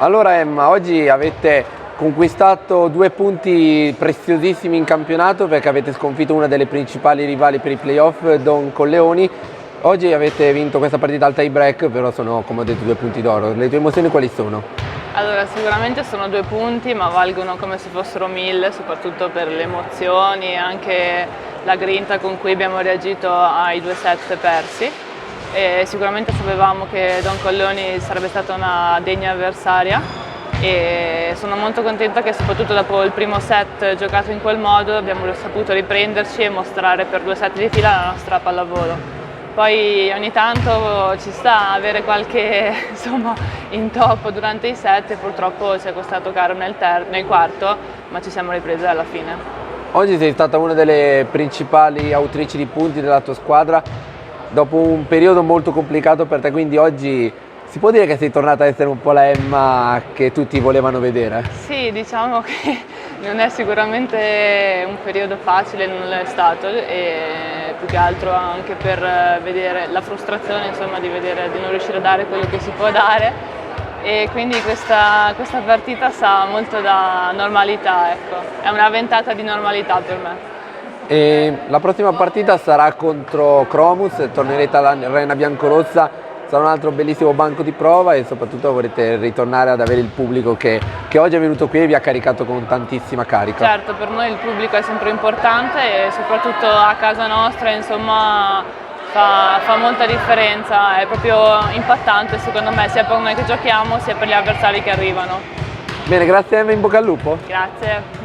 Allora Emma, oggi avete conquistato 2 punti preziosissimi in campionato perché avete sconfitto una delle principali rivali per i playoff, Don Colleoni. Oggi avete vinto questa partita al tie break, però sono, come ho detto, 2 punti d'oro. Le tue emozioni quali sono? Allora, sicuramente sono 2 punti, ma valgono come se fossero 1000, soprattutto per le emozioni e anche la grinta con cui abbiamo reagito ai 2 set persi. E sicuramente sapevamo che Don Colleoni sarebbe stata una degna avversaria e sono molto contenta che soprattutto dopo il primo set giocato in quel modo abbiamo saputo riprenderci e mostrare per 2 set di fila la nostra pallavolo. Poi ogni tanto ci sta avere qualche intoppo durante i set e purtroppo ci è costato caro nel quarto, ma ci siamo riprese alla fine. Oggi sei stata una delle principali autrici di punti della tua squadra dopo un periodo molto complicato per te, quindi oggi si può dire che sei tornata a essere un po' la Emma che tutti volevano vedere? Sì, diciamo che non è sicuramente un periodo facile, non è stato, e più che altro anche per vedere la frustrazione, insomma, di non riuscire a dare quello che si può dare, e quindi questa partita sa molto da normalità, ecco, è una ventata di normalità per me. E la prossima partita sarà contro Cromus, tornerete all'Arena Biancorossa, sarà un altro bellissimo banco di prova e soprattutto vorrete ritornare ad avere il pubblico che oggi è venuto qui e vi ha caricato con tantissima carica. Certo, per noi il pubblico è sempre importante e soprattutto a casa nostra, insomma, fa molta differenza, è proprio impattante secondo me, sia per noi che giochiamo sia per gli avversari che arrivano. Bene, grazie Emma, in bocca al lupo. Grazie.